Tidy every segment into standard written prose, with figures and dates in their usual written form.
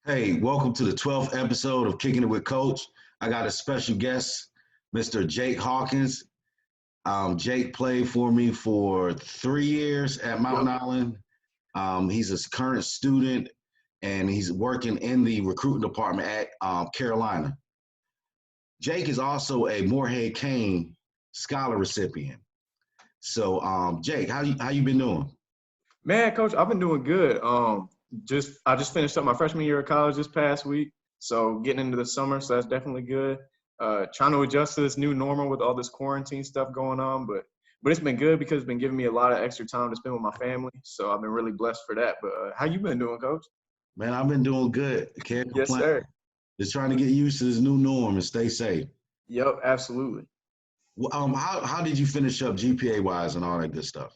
Hey, welcome to the 12th episode of Kicking It with Coach. I got a special guest, Mr. Jake Hawkins. Jake played for me for 3 years at Mountain Yep. Island. He's a current student and he's working in the recruiting department at Carolina. Jake is also a Morehead-Cain Scholar recipient. So, Jake, how you been doing? Man, Coach, I've been doing good. I just finished up my freshman year of college this past week, so getting into the summer, so that's definitely good. Trying to adjust to this new normal with all this quarantine stuff going on, but it's been good because it's been giving me a lot of extra time to spend with my family. So I've been really blessed for that. But how you been doing, Coach? Man, I've been doing good. Can't Yes, complain. sir. Just trying to get used to this new norm and stay safe. Yep, absolutely. Well, how did you finish up GPA wise and all that good stuff?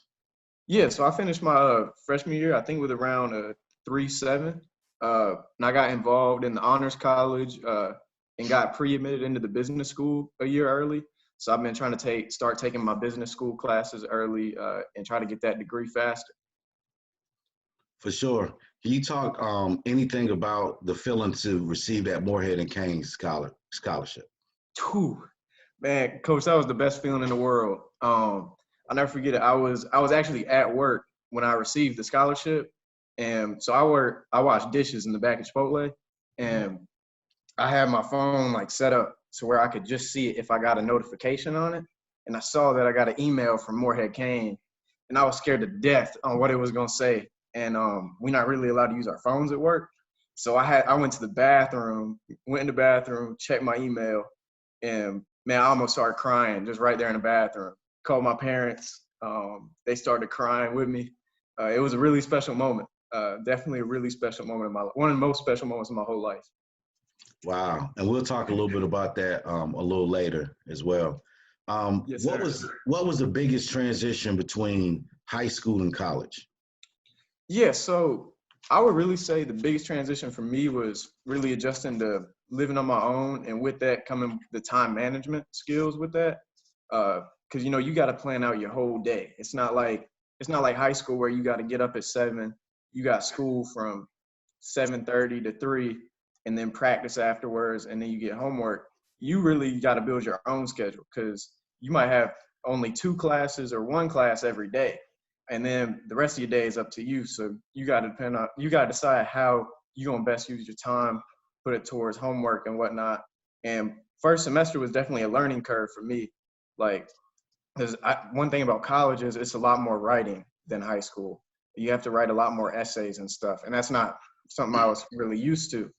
Yeah, so I finished my freshman year, I think, with around a 3.7. And I got involved in the honors college and got pre-admitted into the business school a year early. So I've been trying to start taking my business school classes early and try to get that degree faster. For sure. Can you talk anything about the feeling to receive that Morehead and Kane scholarship? Whew. Man, Coach, that was the best feeling in the world. I'll never forget it. I was actually at work when I received the scholarship, and so I washed dishes in the back of Chipotle, and I had my phone like set up to where I could just see it if I got a notification on it. And I saw that I got an email from Morehead-Cain, and I was scared to death on what it was gonna say. And we're not really allowed to use our phones at work. So I went to the bathroom, went in the bathroom, checked my email, and man, I almost started crying just right there in the bathroom. Called my parents. They started crying with me. It was a really special moment. Definitely a really special moment in my life. One of the most special moments of my whole life. Wow. And we'll talk a little bit about that a little later as well. Yes, What sir. was the biggest transition between high school and college? Yeah, so I would really say the biggest transition for me was really adjusting to living on my own, and with that coming the time management skills with that. Because you got to plan out your whole day. It's not like high school where you got to get up at 7. You got school from 7:30 to 3, and then practice afterwards, and then you get homework. You really got to build your own schedule because you might have only 2 classes or 1 class every day, and then the rest of your day is up to you. So you got to decide how you're gonna best use your time, put it towards homework and whatnot. And first semester was definitely a learning curve for me, like because one thing about college is it's a lot more writing than high school. You have to write a lot more essays and stuff, and that's not something I was really used to.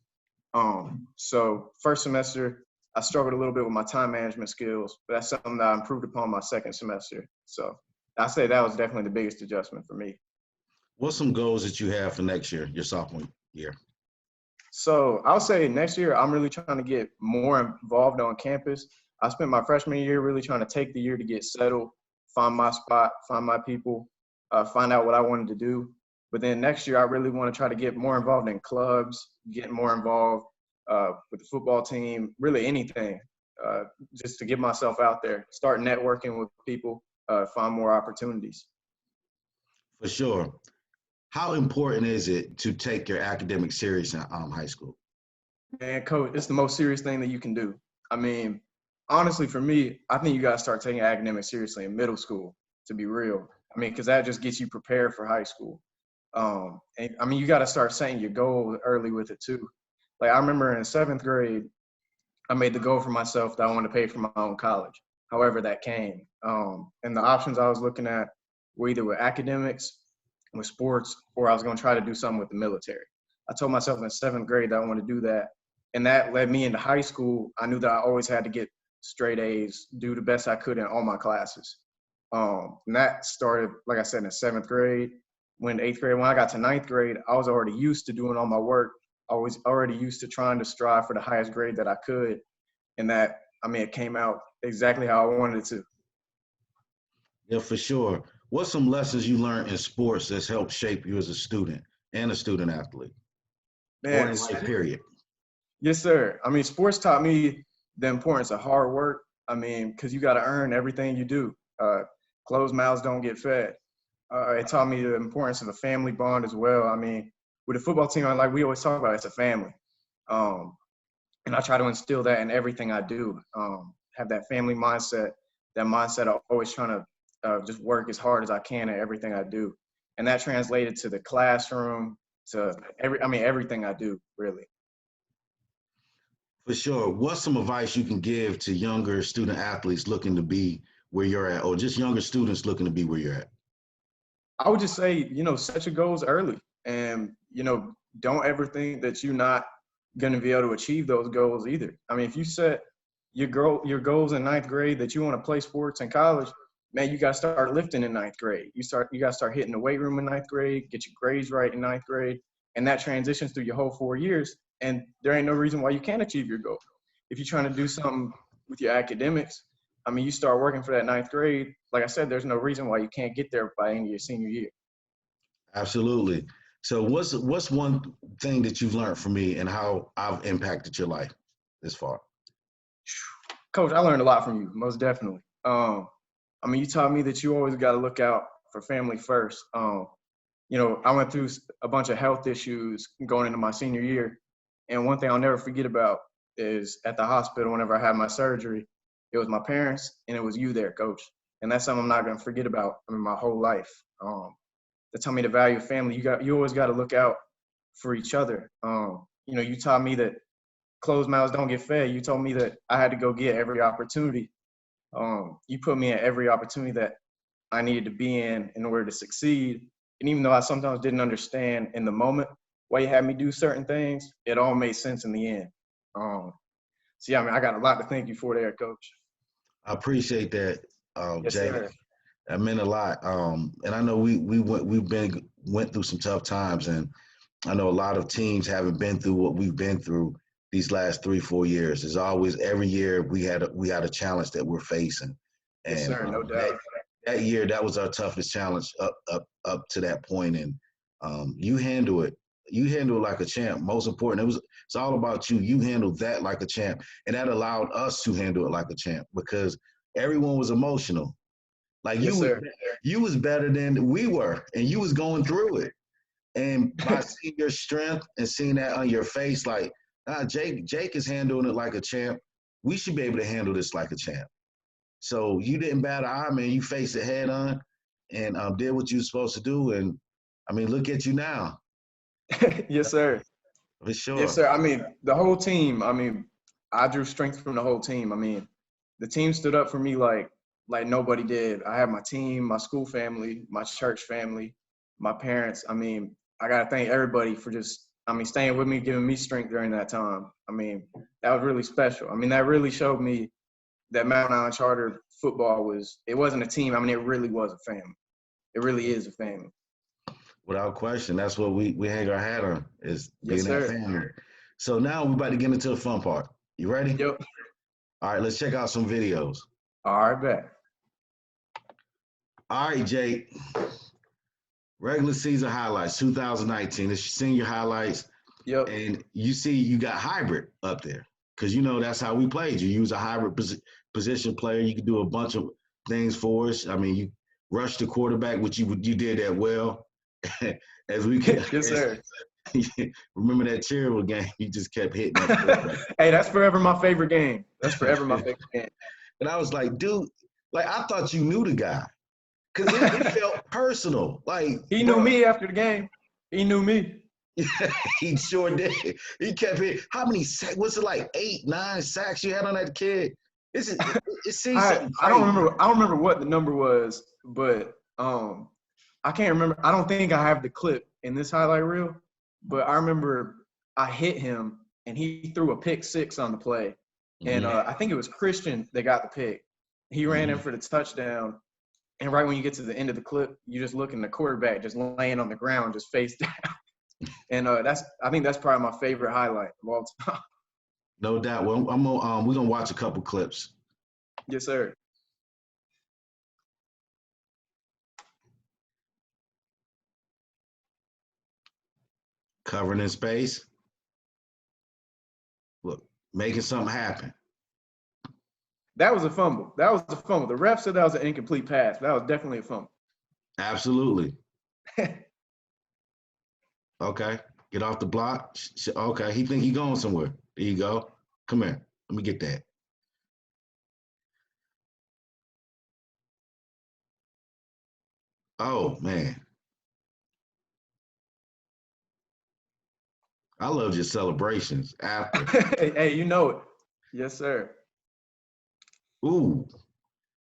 So first semester, I struggled a little bit with my time management skills, but that's something that I improved upon my second semester. So I say that was definitely the biggest adjustment for me. What's some goals that you have for next year, your sophomore year? So I'll say next year, I'm really trying to get more involved on campus. I spent my freshman year really trying to take the year to get settled, find my spot, find my people, find out what I wanted to do. But then next year, I really want to try to get more involved in clubs, get more involved with the football team, really anything, uh, just to get myself out there, start networking with people, find more opportunities. For sure. How important is it to take your academics serious in high school? Man, coach, it's the most serious thing that you can do. I mean, honestly, for me, I think you got to start taking academics seriously in middle school, to be real. I mean, because that just gets you prepared for high school. And I mean, you got to start setting your goal early with it too. Like I remember in 7th grade, I made the goal for myself that I wanted to pay for my own college, however that came. And the options I was looking at were either with academics, with sports, or I was going to try to do something with the military. I told myself in 7th grade that I want to do that. And that led me into high school. I knew that I always had to get straight A's, do the best I could in all my classes. And that started, like I said, in 7th grade. When 8th grade, when I got to 9th grade, I was already used to doing all my work. I was already used to trying to strive for the highest grade that I could. And that, I mean, it came out exactly how I wanted it to. Yeah, for sure. What's some lessons you learned in sports that's helped shape you as a student and a student athlete or Man, in life, period? yes, sir. I mean, sports taught me the importance of hard work. I mean, because you got to earn everything you do. Closed mouths don't get fed. It taught me the importance of the family bond as well. I mean, with a football team, like we always talk about, it's a family. And I try to instill that in everything I do. Have that family mindset, that mindset of always trying to just work as hard as I can at everything I do. And that translated to the classroom, to everything I do, really. For sure. What's some advice you can give to younger student athletes looking to be where you're at, or just younger students looking to be where you're at? I would just say, set your goals early, and, don't ever think that you're not going to be able to achieve those goals either. I mean, if you set your goals in ninth grade that you want to play sports in college, man, you got to start lifting in ninth grade. You got to start hitting the weight room in ninth grade, get your grades right in ninth grade, and that transitions through your whole 4 years. And there ain't no reason why you can't achieve your goal. If you're trying to do something with your academics, I mean, you start working for that ninth grade. Like I said, there's no reason why you can't get there by the end of your senior year. Absolutely. So what's one thing that you've learned from me and how I've impacted your life this far? Coach, I learned a lot from you, most definitely. I mean, you taught me that you always got to look out for family first. I went through a bunch of health issues going into my senior year. And one thing I'll never forget about is at the hospital, whenever I had my surgery, it was my parents and it was you there, Coach. And that's something I'm not going to forget about, my whole life. They taught me the value of family. You always got to look out for each other. You taught me that closed mouths don't get fed. You told me that I had to go get every opportunity. You put me in every opportunity that I needed to be in order to succeed. And even though I sometimes didn't understand in the moment why you had me do certain things, it all made sense in the end. So yeah, I got a lot to thank you for there, Coach. I appreciate that, Yes, Jay. sir. That meant a lot. And I know we went through some tough times, and I know a lot of teams haven't been through what we've been through these last 3-4 years. There's always, every year we had a challenge that we're facing. And Yes, sir. No doubt. that year, that was our toughest challenge up to that point. And you handle it. You handle it like a champ. Most important, it's all about you. You handled that like a champ, and that allowed us to handle it like a champ because everyone was emotional. Like Yes, sir. you was better than we were, and you was going through it. And by seeing your strength and seeing that on your face, like, Jake is handling it like a champ. We should be able to handle this like a champ. So you didn't bat an eye, man. You faced it head on and did what you were supposed to do. And, I mean, look at you now. Yes, sir. For sure. Yes, sir. The whole team, I drew strength from the whole team. The team stood up for me like nobody did. I had my team, my school family, my church family, my parents. I got to thank everybody for just, staying with me, giving me strength during that time. That was really special. That really showed me that Mount Island Charter football it wasn't a team. It really was a family. It really is a family. Without question. That's what we hang our hat on, is being Yes, that sir. family. So now we're about to get into the fun part. You ready? Yep. All right, let's check out some videos. All right, bet. All right, Jake. Regular season highlights, 2019. It's your senior highlights. Yep. And you see you got hybrid up there because, that's how we played you. You was a hybrid position player. You could do a bunch of things for us. You rushed the quarterback, which you did that well. As we Yes, sir. Remember that Cherville game? You just kept hitting that. Hey, that's forever my favorite game. That's forever my favorite game. And I was like, dude, I thought you knew the guy. Because it felt personal. He knew me after the game. He knew me. He sure did. He kept hitting. How many sacks? Was it like 8, 9 sacks you had on that kid? It seems something crazy. I don't remember what the number was, but I can't remember. I don't think I have the clip in this highlight reel, but I remember I hit him and he threw a pick 6 on the play. And I think it was Christian that got the pick. He ran in for the touchdown. And right when you get to the end of the clip, you just look in the quarterback just laying on the ground, just face down. And I think that's probably my favorite highlight of all time. No doubt. Well, we're gonna watch a couple clips. Yes, sir. Covering in space. Look, making something happen. That was a fumble. The ref said that was an incomplete pass. That was definitely a fumble. Absolutely. Okay. Get off the block. Okay, he think he going somewhere. There you go. Come here. Let me get that. Oh man, I love your celebrations after. Hey, you know it. Yes, sir. Ooh,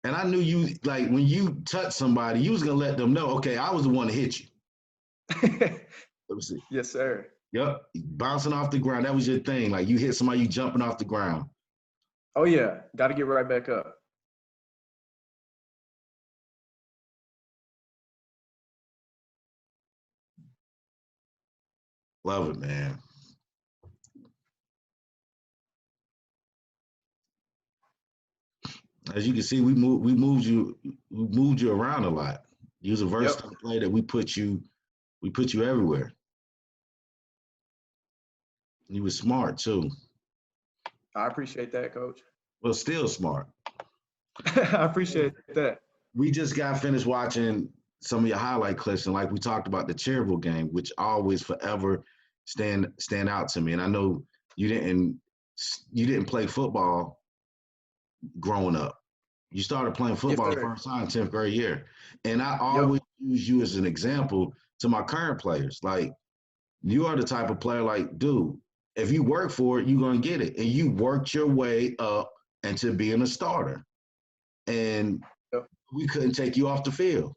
and I knew you like when you touched somebody, you was gonna let them know. Okay, I was the one to hit you. Let me see. Yes, sir. Yep, bouncing off the ground. That was your thing. Like you hit somebody, you jumping off the ground. Oh yeah, got to get right back up. Love it, man. As you can see, we moved you around a lot. You was a Yep. versatile player that we put you everywhere. You was smart too. I appreciate that, Coach. Well, still smart. I appreciate that. We just got finished watching some of your highlight clips, and like we talked about the Cherville game, which always forever stand out to me. And I know you didn't play football growing up. You started playing Yes, football the sir. first time 10th grade year. And I Yep. always use you as an example to my current players. Like, you are the type of player like, dude, if you work for it, you're going to get it. And you worked your way up into being a starter. And Yep. we couldn't take you off the field.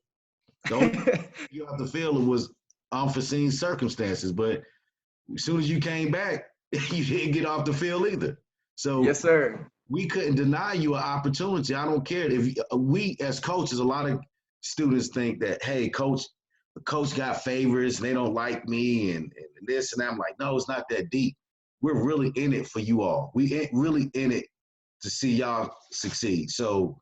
The only you off the field was unforeseen circumstances. But as soon as you came back, you didn't get off the field either. So Yes, sir. we couldn't deny you an opportunity. I don't care if we as coaches, a lot of students think that, hey, the coach got favorites, they don't like me and this and that. I'm like, no, it's not that deep. We're really in it for you all. We ain't really in it to see y'all succeed. So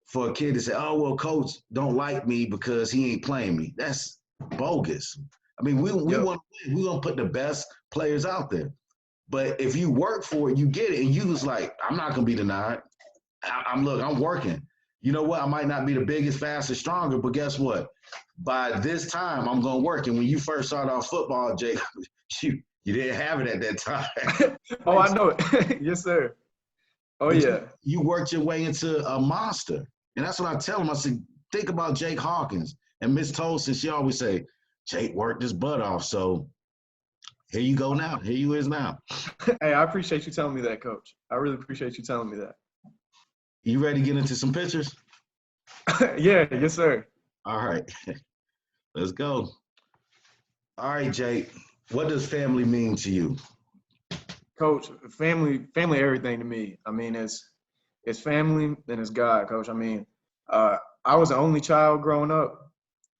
for a kid to say, oh, well, coach don't like me because he ain't playing me, that's bogus. I mean, we Yep. want we gonna put the best players out there. But if you work for it, you get it. And you was like, I'm not gonna be denied. I'm working. You know what? I might not be the biggest, fastest, stronger, but guess what? By this time, I'm gonna work. And when you first started off football, Jake, you didn't have it at that time. Oh, I know it. Yes, sir. Oh But yeah. you worked your way into a monster. And that's what I tell him. I said, think about Jake Hawkins. And Miss Tolson, she always say, Jake worked his butt off. So here you go now. Here you is now. Hey, I appreciate you telling me that, Coach. I really appreciate you telling me that. You ready to get into some pictures? Yeah. Yes, sir. All right. Let's go. All right, Jake. What does family mean to you? Coach, family, everything to me. I mean, it's family and it's God, Coach. I mean, I was the only child growing up,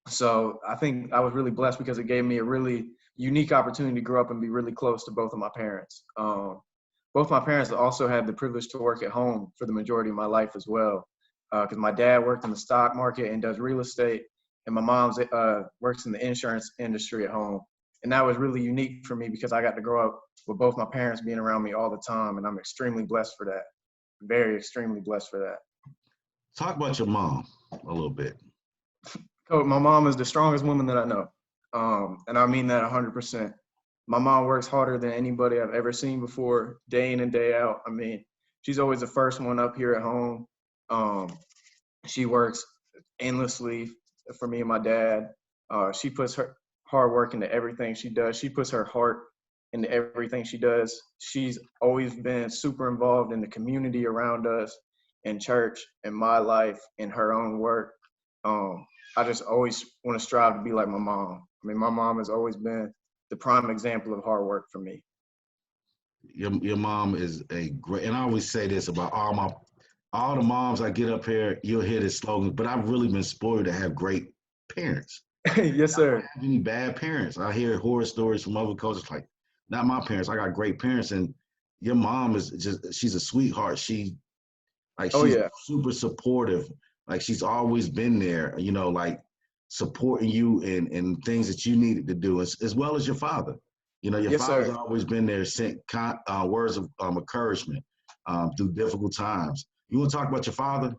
so I think I was really blessed because it gave me a really unique opportunity to grow up and be really close to both of my parents. Both my parents also had the privilege to work at home for the majority of my life as well, because my dad worked in the stock market and does real estate, and my mom's works in the insurance industry at home. And that was really unique for me because I got to grow up with both my parents being around me all the time, and I'm extremely blessed for that. Very extremely blessed for that. Talk about your mom a little bit. Coach, my mom is the strongest woman that I know, and I mean that 100%. My mom works harder than anybody I've ever seen before, day in and day out. I mean, she's always the first one up here at home. Um, she works endlessly for me and my dad. She puts her hard work into everything she does. She puts her heart into everything she does. She's always been super involved in the community around us, in church, in my life, in her own work. I just always want to strive to be like my mom. I mean, my mom has always been the prime example of hard work for me. Your mom is a great, and I always say this about all the moms I get up here, you'll hear this slogan, but I've really been spoiled to have great parents. Yes, I don't sir. have any bad parents. I hear horror stories from other coaches like, not my parents. I got great parents, and your mom is she's a sweetheart. Oh, She's yeah. super supportive. Like she's always been there, like supporting you in things that you needed to do, as well as your father. Your Yes, father's sir. always been there, sent words of encouragement through difficult times. You want to talk about your father?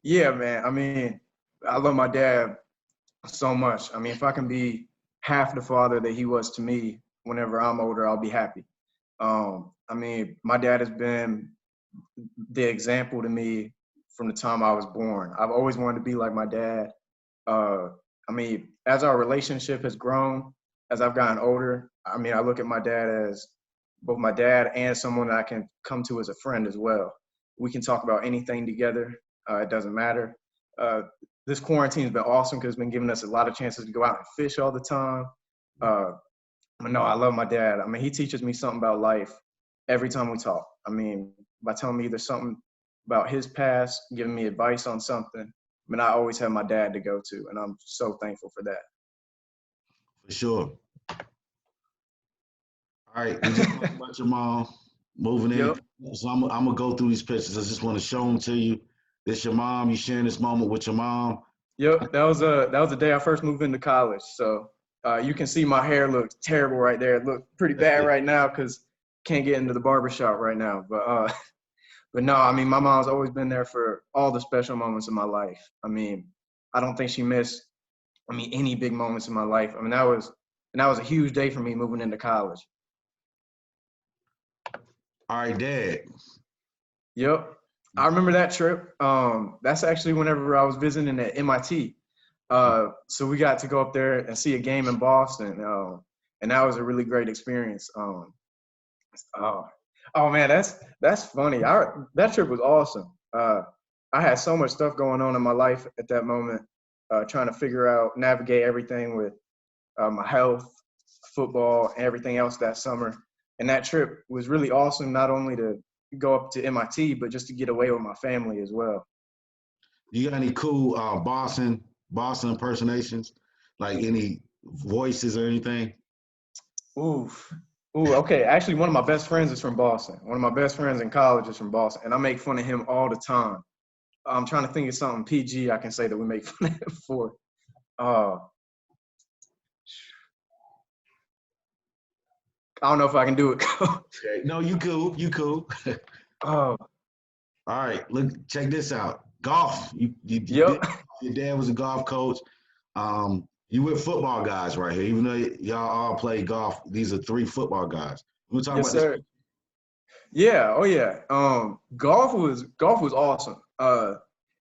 Yeah, man. I mean, I love my dad so much. I mean, if I can be half the father that he was to me. Whenever I'm older, I'll be happy. I mean, my dad has been the example to me from the time I was born. I've always wanted to be like my dad. I mean, as our relationship has grown, as I've gotten older, I mean, I look at my dad as both my dad and someone that I can come to as a friend as well. We can talk about anything together. It doesn't matter. This quarantine has been awesome because it's been giving us a lot of chances to go out and fish all the time. But no, I love my dad. I mean, he teaches me something about life every time we talk. I mean, by telling me either something about his past, giving me advice on something, I mean, I always have my dad to go to, and I'm so thankful for that. For sure. All right, we just talked about your mom moving in. Yep. So I'm gonna go through these pictures. I just want to show them to you. This your mom. You sharing this moment with your mom. Yep. That was the day I first moved into college. So you can see my hair looks terrible right there. It looks pretty bad right now because can't get into the barbershop right now. But no, I mean, my mom's always been there for all the special moments of my life. I mean, I don't think she missed, any big moments in my life. I mean, that was a huge day for me moving into college. All right, Dad. Yep. I remember that trip. That's actually whenever I was visiting at MIT. So we got to go up there and see a game in Boston. And that was a really great experience. Oh man, that's funny. That trip was awesome. I had so much stuff going on in my life at that moment, trying to navigate everything with my health, football, and everything else that summer. And that trip was really awesome, not only to go up to MIT, but just to get away with my family as well. You got any cool Boston impersonations? Like any voices or anything? Ooh, okay. Actually, one of my best friends is from Boston. One of my best friends in college is from Boston, and I make fun of him all the time. I'm trying to think of something PG I can say that we make fun of him for. I don't know if I can do it. Okay. No, you cool. You cool. Oh. All right. Look, check this out. Golf. Yep. Your dad was a golf coach. You with football guys right here. Even though y'all all play golf, these are 3 football guys. We're talking Yes, about sir. this. Yeah. Oh, yeah. Golf was awesome.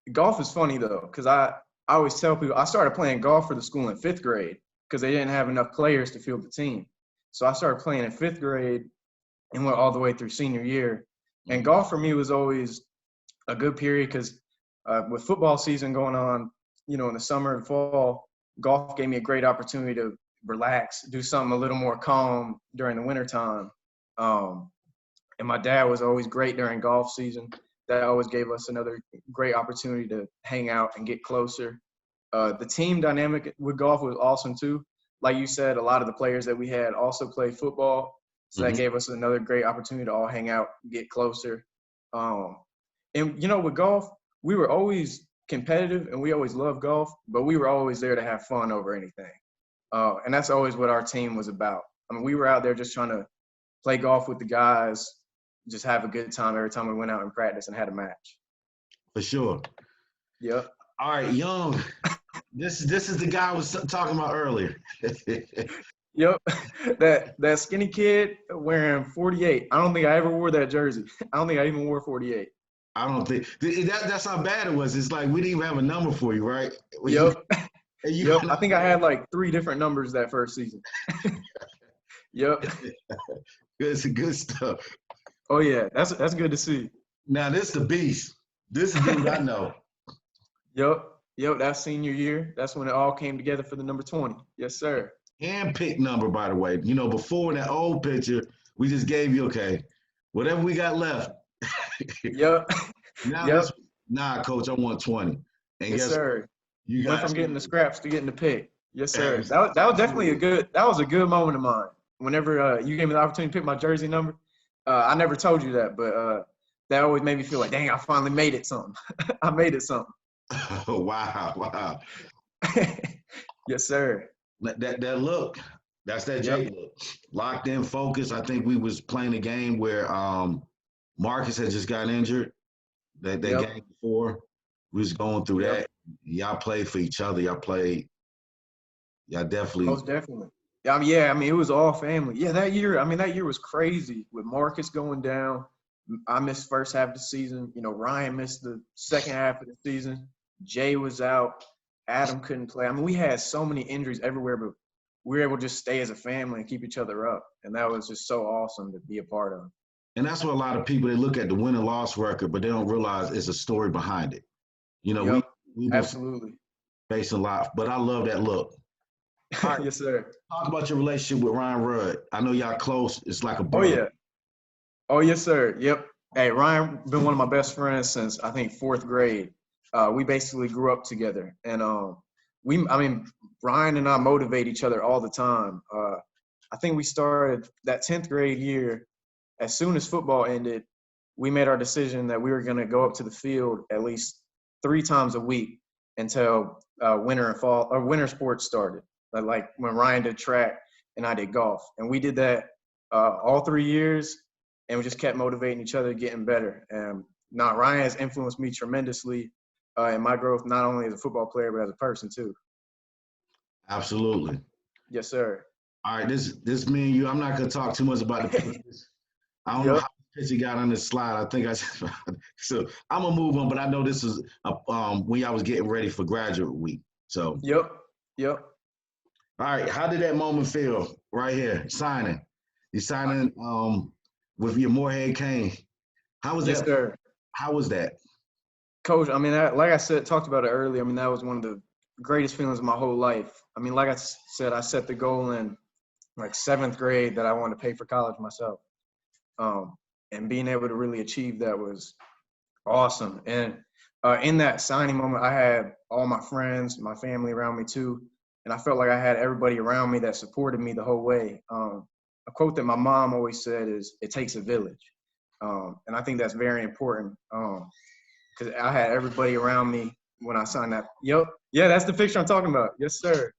Golf is funny though, because I always tell people I started playing golf for the school in 5th grade because they didn't have enough players to field the team. So I started playing in 5th grade and went all the way through senior year. And golf for me was always a good period because with football season going on, in the summer and fall, golf gave me a great opportunity to relax, do something a little more calm during the wintertime. And my dad was always great during golf season. That always gave us another great opportunity to hang out and get closer. The team dynamic with golf was awesome too. Like you said, a lot of the players that we had also played football. So that gave us another great opportunity to all hang out, get closer. And, with golf, we were always competitive and we always loved golf, but we were always there to have fun over anything. And that's always what our team was about. I mean, we were out there just trying to play golf with the guys, just have a good time every time we went out and practiced and had a match. For sure. Yep. All right, Young. This is the guy I was talking about earlier. Yep. That skinny kid wearing 48. I don't think I ever wore that jersey. I don't think I even wore 48. I don't think that's how bad it was. It's like we didn't even have a number for you, right? Yep. Yep. I think I had like 3 different numbers that first season. Yep. It's good stuff. Oh yeah, that's good to see. Now this the beast. This is the dude I know. Yep. That's senior year. That's when it all came together for the number 20. Yes, sir. Hand-picked number, by the way. Before that old picture, we just gave you, okay, whatever we got left. Yep. Nah, Coach, I want 20. And yes, sir. You went from getting the scraps to getting the pick. Yes, sir. That was definitely a good moment of mine. Whenever you gave me the opportunity to pick my jersey number, I never told you that, but that always made me feel like, dang, I finally made it something. I made it something. Oh, wow. Yes, sir. That look, that's that Jake look. Locked in, focused. I think we was playing a game where Marcus had just got injured. That game before. We was going through that. Y'all played for each other. Y'all definitely. Most definitely. Yeah, I mean, it was all family. Yeah, that year was crazy with Marcus going down. I missed first half of the season. You know, Ryan missed the second half of the season. Jay was out. Adam couldn't play. I mean, we had so many injuries everywhere, but we were able to just stay as a family and keep each other up. And that was just so awesome to be a part of. And that's what a lot of people, they look at the win and loss record, but they don't realize it's a story behind it. You know, Yep, we've been absolutely. facing a lot, but I love that look. All right, Yes, sir. talk about your relationship with Ryan Rudd. I know y'all close. It's like a Oh, brother. yeah. Oh, yes, sir. Yep. Hey, Ryan been one of my best friends since I think fourth grade. We basically grew up together, and Ryan and I motivate each other all the time. I think we started that 10th grade year. As soon as football ended, we made our decision that we were going to go up to the field at least 3 times a week until winter and fall or winter sports started. Like when Ryan did track and I did golf, and we did that all 3 years, and we just kept motivating each other, getting better. And now Ryan has influenced me tremendously in my growth, not only as a football player but as a person too. Absolutely. Yes, sir. All right, this me and you. I'm not gonna talk too much about the pitches. I don't know Yep. how the pitch he got on this slide. I think I so I'm gonna move on, but I know this is when I was getting ready for graduate week. So Yep. Yep. all right, how did that moment feel right here? Signing. You signing with your Morehead-Cain. How was Yes, that? sir. How was that? Coach, I mean, like I said, talked about it earlier. I mean, that was one of the greatest feelings of my whole life. I mean, like I said, I set the goal in like 7th grade that I wanted to pay for college myself. And being able to really achieve that was awesome. And in that signing moment, I had all my friends, my family around me too. And I felt like I had everybody around me that supported me the whole way. A quote that my mom always said is, "It takes a village." And I think that's very important. Because I had everybody around me when I signed that. Yep. Yeah, that's the picture I'm talking about. Yes, sir.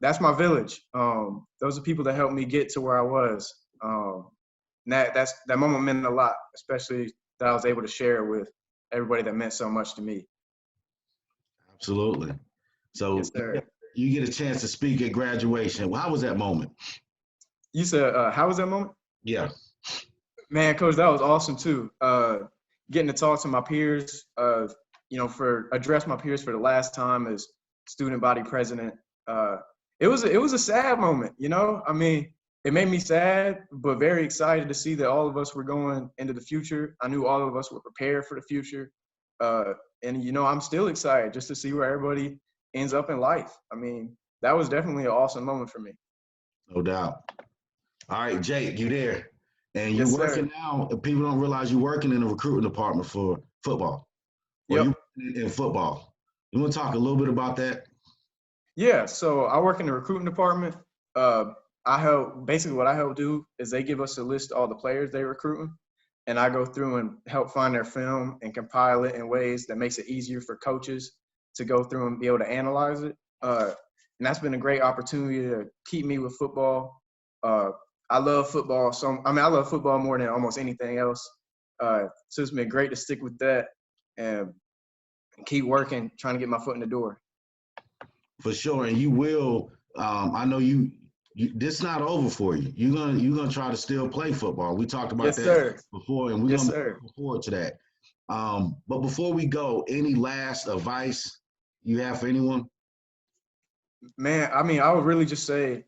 That's my village. Those are people that helped me get to where I was. That moment meant a lot, especially that I was able to share it with everybody that meant so much to me. Absolutely. So Yes, sir. you get a chance to speak at graduation. Well, how was that moment? You said, how was that moment? Yeah. Man, Coach, that was awesome too. Getting to talk to my peers, address my peers for the last time as student body president. It was a sad moment, you know. I mean, it made me sad, but very excited to see that all of us were going into the future. I knew all of us were prepared for the future, and you know, I'm still excited just to see where everybody ends up in life. I mean, that was definitely an awesome moment for me. No doubt. All right, Jake, you there? And you're Yes, working sir. now. People don't realize you're working in the recruiting department for football, or Yep. you in football. You want to talk a little bit about that? Yeah, so I work in the recruiting department. Uh, basically what I help do is they give us a list of all the players they're recruiting, and I go through and help find their film and compile it in ways that makes it easier for coaches to go through and be able to analyze it. And that's been a great opportunity to keep me with football. Uh, I love football. I love football more than almost anything else. So it's been great to stick with that and keep working, trying to get my foot in the door. For sure. And you will. I know you. This not over for you. You're gonna try to still play football. We talked about Yes, that sir. before, and we're Yes, gonna sir. look forward to that. But before we go, any last advice you have for anyone? Man, I mean, I would really just say,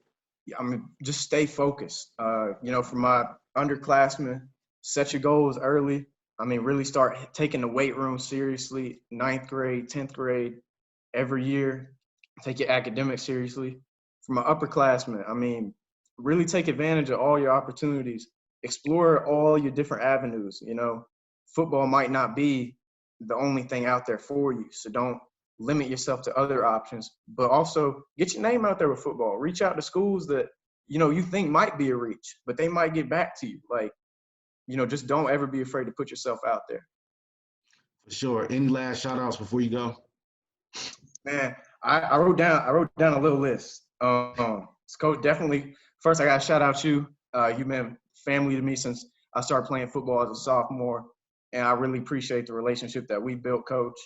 just stay focused. For my underclassmen, set your goals early. I mean, really start taking the weight room seriously, 9th grade, 10th grade, every year. Take your academics seriously. For my upperclassmen, I mean, really take advantage of all your opportunities. Explore all your different avenues. You know, football might not be the only thing out there for you, so don't limit yourself to other options, but also get your name out there with football. Reach out to schools that, you think might be a reach, but they might get back to you. Like, just don't ever be afraid to put yourself out there. For sure. Any last shout outs before you go? Man, I wrote down a little list. Coach, definitely, first I got to shout out you. You've been family to me since I started playing football as a sophomore, and I really appreciate the relationship that we built, Coach.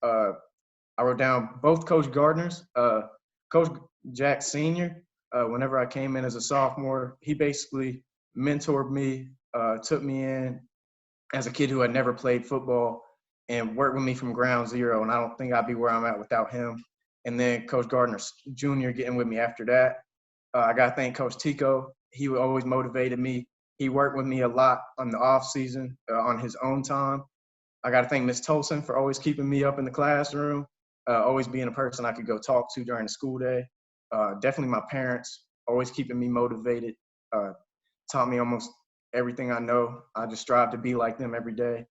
I wrote down both Coach Gardners, Coach Jack Sr., whenever I came in as a sophomore. He basically mentored me, took me in as a kid who had never played football and worked with me from ground zero. And I don't think I'd be where I'm at without him. And then Coach Gardner Jr. getting with me after that. I got to thank Coach Tico. He always motivated me. He worked with me a lot on the off season on his own time. I got to thank Miss Tolson for always keeping me up in the classroom, always being a person I could go talk to during the school day. Definitely my parents, always keeping me motivated, taught me almost everything I know. I just strive to be like them every day.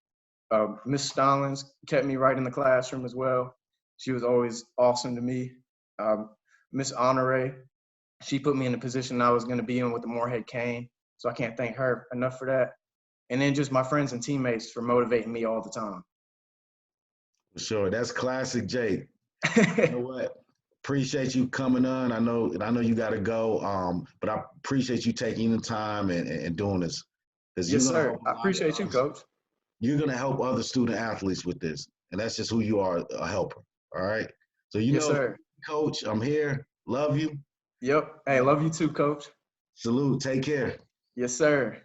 Miss Stallings kept me right in the classroom as well. She was always awesome to me. Miss Honore, she put me in the position I was going to be in with the Morehead-Cain, so I can't thank her enough for that. And then just my friends and teammates for motivating me all the time. For sure. That's classic Jake. You know what? Appreciate you coming on. I know you got to go, but I appreciate you taking the time and doing this. Yes, sir. I appreciate you, Coach. You're going to help other student athletes with this, and that's just who you are, a helper. All right? So, yes, sir. Coach, I'm here. Love you. Yep. Hey, love you too, Coach. Salute. Take care. Yes, sir.